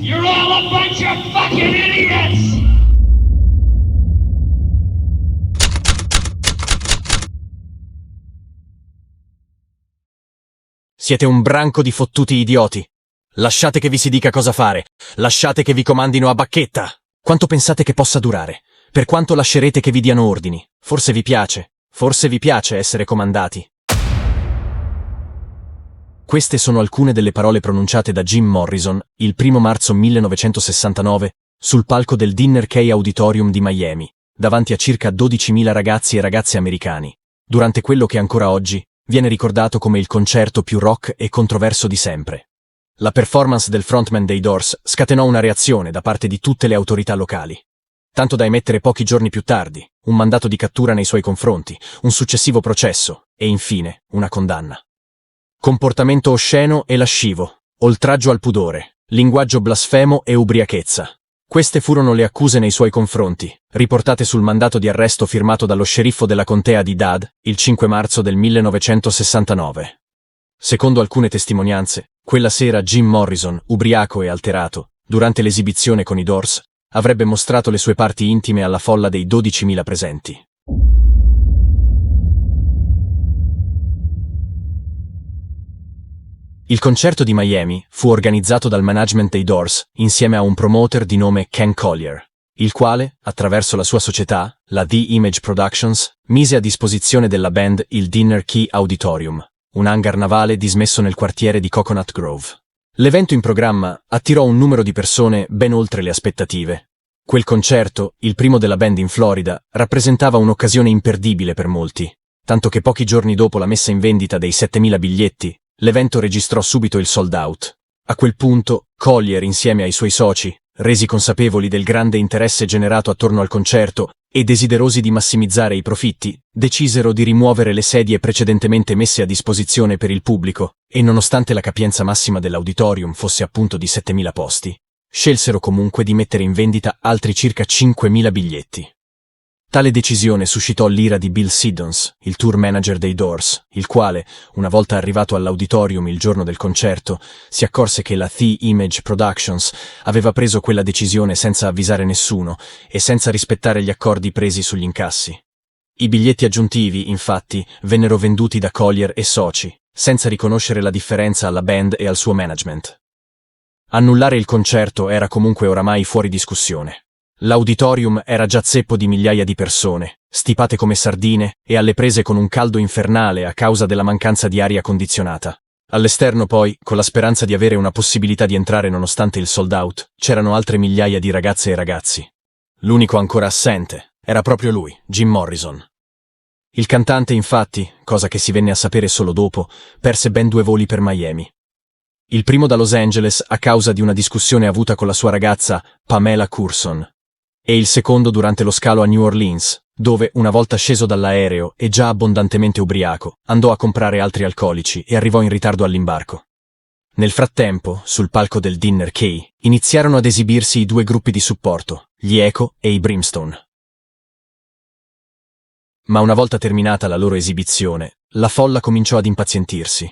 You're all a bunch of fucking idiots! Siete un branco di fottuti idioti. Lasciate che vi si dica cosa fare. Lasciate che vi comandino a bacchetta. Quanto pensate che possa durare? Per quanto lascerete che vi diano ordini? Forse vi piace essere comandati. Queste sono alcune delle parole pronunciate da Jim Morrison il 1 marzo 1969 sul palco del Dinner Key Auditorium di Miami, davanti a circa 12.000 ragazzi e ragazze americani, durante quello che ancora oggi viene ricordato come il concerto più rock e controverso di sempre. La performance del frontman dei Doors scatenò una reazione da parte di tutte le autorità locali, tanto da emettere pochi giorni più tardi un mandato di cattura nei suoi confronti, un successivo processo e infine una condanna. Comportamento osceno e lascivo, oltraggio al pudore, linguaggio blasfemo e ubriachezza. Queste furono le accuse nei suoi confronti, riportate sul mandato di arresto firmato dallo sceriffo della contea di Dade il 5 marzo del 1969. Secondo alcune testimonianze, quella sera Jim Morrison, ubriaco e alterato, durante l'esibizione con i Doors, avrebbe mostrato le sue parti intime alla folla dei 12.000 presenti. Il concerto di Miami fu organizzato dal management dei Doors insieme a un promoter di nome Ken Collier, il quale, attraverso la sua società, la The Image Productions, mise a disposizione della band il Dinner Key Auditorium, un hangar navale dismesso nel quartiere di Coconut Grove. L'evento in programma attirò un numero di persone ben oltre le aspettative. Quel concerto, il primo della band in Florida, rappresentava un'occasione imperdibile per molti, tanto che pochi giorni dopo la messa in vendita dei 7.000 biglietti, l'evento registrò subito il sold out. A quel punto, Collier, insieme ai suoi soci, resi consapevoli del grande interesse generato attorno al concerto e desiderosi di massimizzare i profitti, decisero di rimuovere le sedie precedentemente messe a disposizione per il pubblico e, nonostante la capienza massima dell'auditorium fosse appunto di 7.000 posti, scelsero comunque di mettere in vendita altri circa 5.000 biglietti. Tale decisione suscitò l'ira di Bill Siddons, il tour manager dei Doors, il quale, una volta arrivato all'auditorium il giorno del concerto, si accorse che la The Image Productions aveva preso quella decisione senza avvisare nessuno e senza rispettare gli accordi presi sugli incassi. I biglietti aggiuntivi, infatti, vennero venduti da Collier e soci, senza riconoscere la differenza alla band e al suo management. Annullare il concerto era comunque oramai fuori discussione. L'auditorium era già zeppo di migliaia di persone, stipate come sardine e alle prese con un caldo infernale a causa della mancanza di aria condizionata. All'esterno poi, con la speranza di avere una possibilità di entrare nonostante il sold out, c'erano altre migliaia di ragazze e ragazzi. L'unico ancora assente era proprio lui, Jim Morrison. Il cantante, infatti, cosa che si venne a sapere solo dopo, perse ben 2 voli per Miami. Il primo da Los Angeles a causa di una discussione avuta con la sua ragazza, Pamela Curson, e il secondo durante lo scalo a New Orleans, dove, una volta sceso dall'aereo e già abbondantemente ubriaco, andò a comprare altri alcolici e arrivò in ritardo all'imbarco. Nel frattempo, sul palco del Dinner Key, iniziarono ad esibirsi i 2 gruppi di supporto, gli Echo e i Brimstone. Ma una volta terminata la loro esibizione, la folla cominciò ad impazientirsi.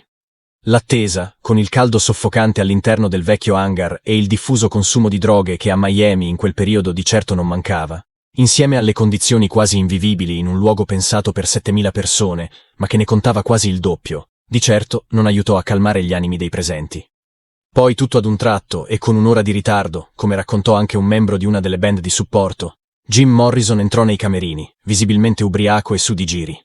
L'attesa, con il caldo soffocante all'interno del vecchio hangar e il diffuso consumo di droghe che a Miami in quel periodo di certo non mancava, insieme alle condizioni quasi invivibili in un luogo pensato per 7.000 persone, ma che ne contava quasi il doppio, di certo non aiutò a calmare gli animi dei presenti. Poi tutto ad un tratto e con un'ora di ritardo, come raccontò anche un membro di una delle band di supporto, Jim Morrison entrò nei camerini, visibilmente ubriaco e su di giri.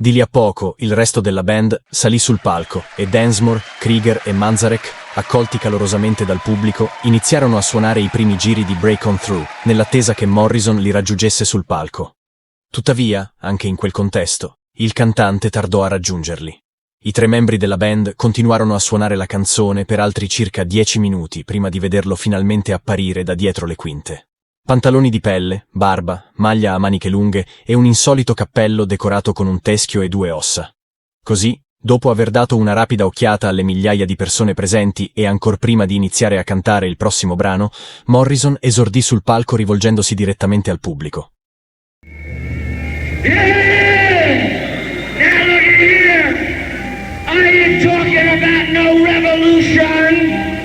Di lì a poco, il resto della band salì sul palco e Densmore, Krieger e Manzarek, accolti calorosamente dal pubblico, iniziarono a suonare i primi giri di Break On Through, nell'attesa che Morrison li raggiungesse sul palco. Tuttavia, anche in quel contesto, il cantante tardò a raggiungerli. I 3 membri della band continuarono a suonare la canzone per altri circa 10 minuti prima di vederlo finalmente apparire da dietro le quinte. Pantaloni di pelle, barba, maglia a maniche lunghe e un insolito cappello decorato con un teschio e 2 ossa. Così, dopo aver dato una rapida occhiata alle migliaia di persone presenti e ancor prima di iniziare a cantare il prossimo brano, Morrison esordì sul palco rivolgendosi direttamente al pubblico. Now look here! I ain't talking about no revolution!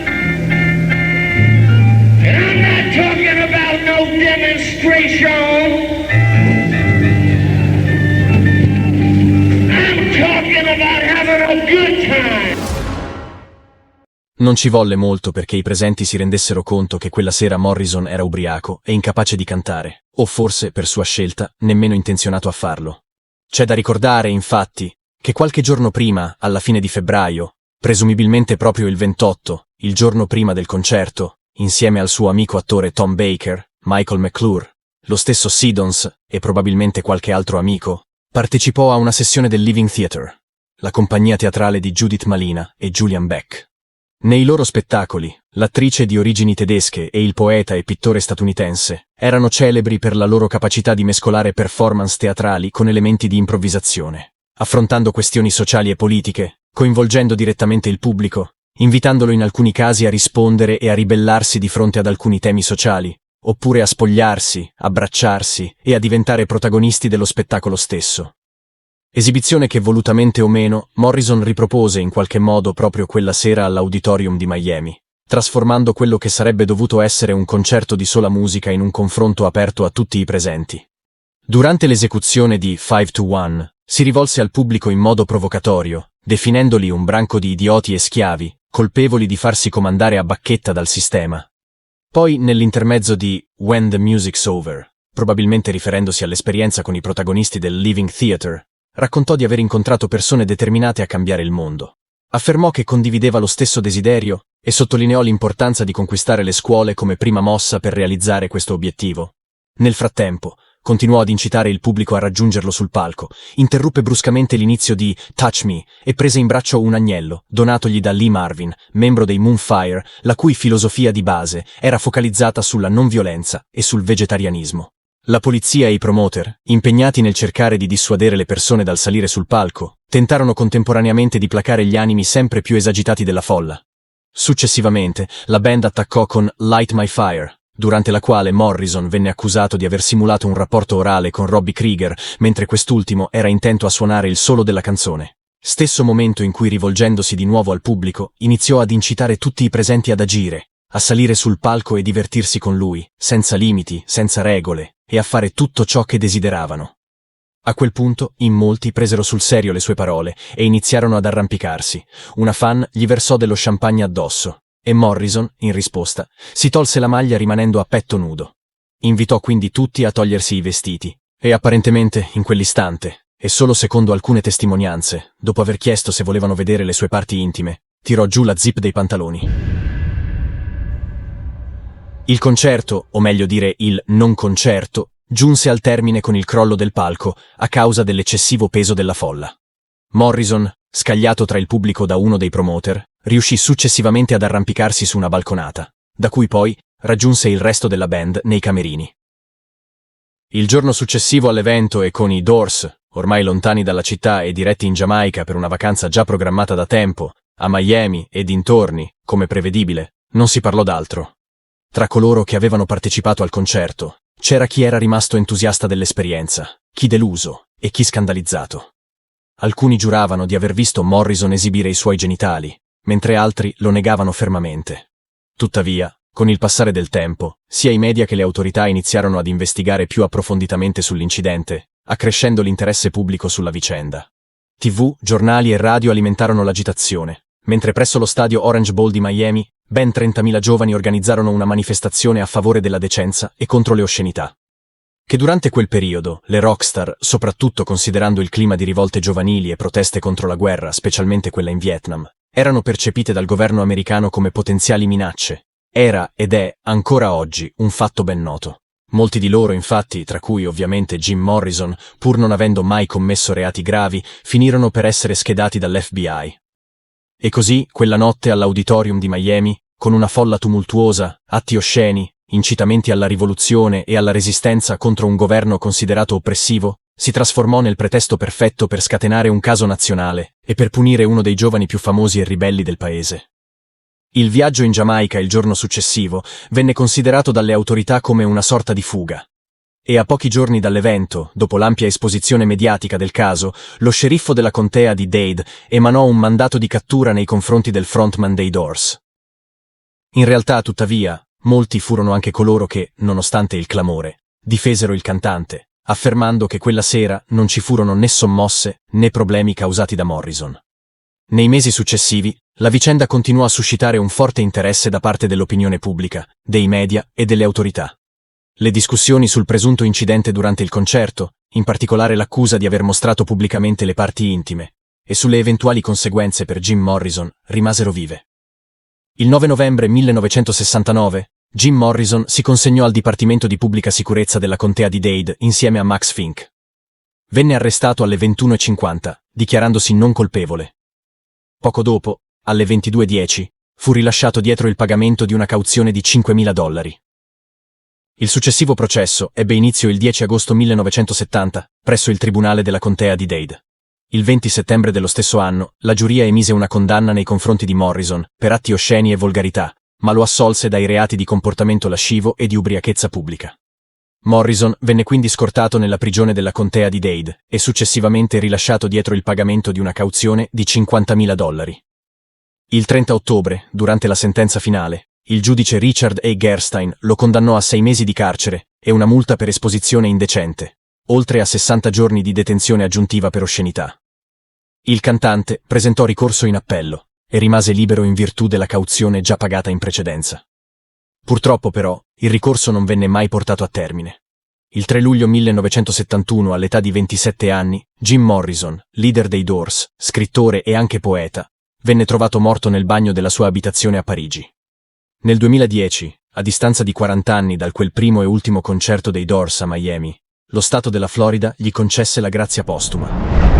x-ray show. I'm talking about having a good time. Non ci volle molto perché i presenti si rendessero conto che quella sera Morrison era ubriaco e incapace di cantare, o forse, per sua scelta, nemmeno intenzionato a farlo. C'è da ricordare, infatti, che qualche giorno prima, alla fine di febbraio, presumibilmente proprio il 28, il giorno prima del concerto, insieme al suo amico attore Tom Baker, Michael McClure, lo stesso Siddons e probabilmente qualche altro amico, partecipò a una sessione del Living Theatre, la compagnia teatrale di Judith Malina e Julian Beck. Nei loro spettacoli, l'attrice di origini tedesche e il poeta e pittore statunitense erano celebri per la loro capacità di mescolare performance teatrali con elementi di improvvisazione, affrontando questioni sociali e politiche, coinvolgendo direttamente il pubblico, invitandolo in alcuni casi a rispondere e a ribellarsi di fronte ad alcuni temi sociali, oppure a spogliarsi, abbracciarsi e a diventare protagonisti dello spettacolo stesso. Esibizione che, volutamente o meno, Morrison ripropose in qualche modo proprio quella sera all'Auditorium di Miami, trasformando quello che sarebbe dovuto essere un concerto di sola musica in un confronto aperto a tutti i presenti. Durante l'esecuzione di 5 to 1, si rivolse al pubblico in modo provocatorio, definendoli un branco di idioti e schiavi, colpevoli di farsi comandare a bacchetta dal sistema. Poi, nell'intermezzo di When the Music's Over, probabilmente riferendosi all'esperienza con i protagonisti del Living Theatre, raccontò di aver incontrato persone determinate a cambiare il mondo. Affermò che condivideva lo stesso desiderio e sottolineò l'importanza di conquistare le scuole come prima mossa per realizzare questo obiettivo. Nel frattempo, continuò ad incitare il pubblico a raggiungerlo sul palco, interruppe bruscamente l'inizio di Touch Me e prese in braccio un agnello, donatogli da Lee Marvin, membro dei Moonfire, la cui filosofia di base era focalizzata sulla non violenza e sul vegetarianismo. La polizia e i promoter, impegnati nel cercare di dissuadere le persone dal salire sul palco, tentarono contemporaneamente di placare gli animi sempre più esagitati della folla. Successivamente, la band attaccò con Light My Fire, durante la quale Morrison venne accusato di aver simulato un rapporto orale con Robbie Krieger, mentre quest'ultimo era intento a suonare il solo della canzone. Stesso momento in cui, rivolgendosi di nuovo al pubblico, iniziò ad incitare tutti i presenti ad agire, a salire sul palco e divertirsi con lui, senza limiti, senza regole, e a fare tutto ciò che desideravano. A quel punto, in molti presero sul serio le sue parole e iniziarono ad arrampicarsi. Una fan gli versò dello champagne addosso, e Morrison, in risposta, si tolse la maglia rimanendo a petto nudo. Invitò quindi tutti a togliersi i vestiti, e apparentemente, in quell'istante, e solo secondo alcune testimonianze, dopo aver chiesto se volevano vedere le sue parti intime, tirò giù la zip dei pantaloni. Il concerto, o meglio dire il non concerto, giunse al termine con il crollo del palco a causa dell'eccessivo peso della folla. Morrison, scagliato tra il pubblico da uno dei promoter, riuscì successivamente ad arrampicarsi su una balconata, da cui poi raggiunse il resto della band nei camerini. Il giorno successivo all'evento e con i Doors, ormai lontani dalla città e diretti in Giamaica per una vacanza già programmata da tempo, a Miami e dintorni, come prevedibile, non si parlò d'altro. Tra coloro che avevano partecipato al concerto, c'era chi era rimasto entusiasta dell'esperienza, chi deluso e chi scandalizzato. Alcuni giuravano di aver visto Morrison esibire i suoi genitali, mentre altri lo negavano fermamente. Tuttavia, con il passare del tempo, sia i media che le autorità iniziarono ad investigare più approfonditamente sull'incidente, accrescendo l'interesse pubblico sulla vicenda. TV, giornali e radio alimentarono l'agitazione, mentre presso lo stadio Orange Bowl di Miami, ben 30.000 giovani organizzarono una manifestazione a favore della decenza e contro le oscenità. Che durante quel periodo, le rockstar, soprattutto considerando il clima di rivolte giovanili e proteste contro la guerra, specialmente quella in Vietnam, erano percepite dal governo americano come potenziali minacce, era ed è, ancora oggi, un fatto ben noto. Molti di loro, infatti, tra cui ovviamente Jim Morrison, pur non avendo mai commesso reati gravi, finirono per essere schedati dall'FBI. E così, quella notte all'Auditorium di Miami, con una folla tumultuosa, atti osceni, incitamenti alla rivoluzione e alla resistenza contro un governo considerato oppressivo, si trasformò nel pretesto perfetto per scatenare un caso nazionale e per punire uno dei giovani più famosi e ribelli del paese. Il viaggio in Giamaica il giorno successivo venne considerato dalle autorità come una sorta di fuga. E a pochi giorni dall'evento, dopo l'ampia esposizione mediatica del caso, lo sceriffo della contea di Dade emanò un mandato di cattura nei confronti del frontman dei Doors. In realtà, tuttavia, molti furono anche coloro che, nonostante il clamore, difesero il cantante, affermando che quella sera non ci furono né sommosse né problemi causati da Morrison. Nei mesi successivi, la vicenda continuò a suscitare un forte interesse da parte dell'opinione pubblica, dei media e delle autorità. Le discussioni sul presunto incidente durante il concerto, in particolare l'accusa di aver mostrato pubblicamente le parti intime, e sulle eventuali conseguenze per Jim Morrison, rimasero vive. Il 9 novembre 1969, Jim Morrison si consegnò al Dipartimento di Pubblica Sicurezza della contea di Dade insieme a Max Fink. Venne arrestato alle 21:50, dichiarandosi non colpevole. Poco dopo, alle 22:10, fu rilasciato dietro il pagamento di una cauzione di $5.000. Il successivo processo ebbe inizio il 10 agosto 1970, presso il Tribunale della Contea di Dade. Il 20 settembre dello stesso anno, la giuria emise una condanna nei confronti di Morrison, per atti osceni e volgarità, ma lo assolse dai reati di comportamento lascivo e di ubriachezza pubblica. Morrison venne quindi scortato nella prigione della Contea di Dade, e successivamente rilasciato dietro il pagamento di una cauzione di $50.000. Il 30 ottobre, durante la sentenza finale, il giudice Richard A. Gerstein lo condannò a 6 mesi di carcere e una multa per esposizione indecente, oltre a 60 giorni di detenzione aggiuntiva per oscenità. Il cantante presentò ricorso in appello e rimase libero in virtù della cauzione già pagata in precedenza. Purtroppo però, il ricorso non venne mai portato a termine. Il 3 luglio 1971, all'età di 27 anni, Jim Morrison, leader dei Doors, scrittore e anche poeta, venne trovato morto nel bagno della sua abitazione a Parigi. Nel 2010, a distanza di 40 anni dal quel primo e ultimo concerto dei Doors a Miami, lo Stato della Florida gli concesse la grazia postuma.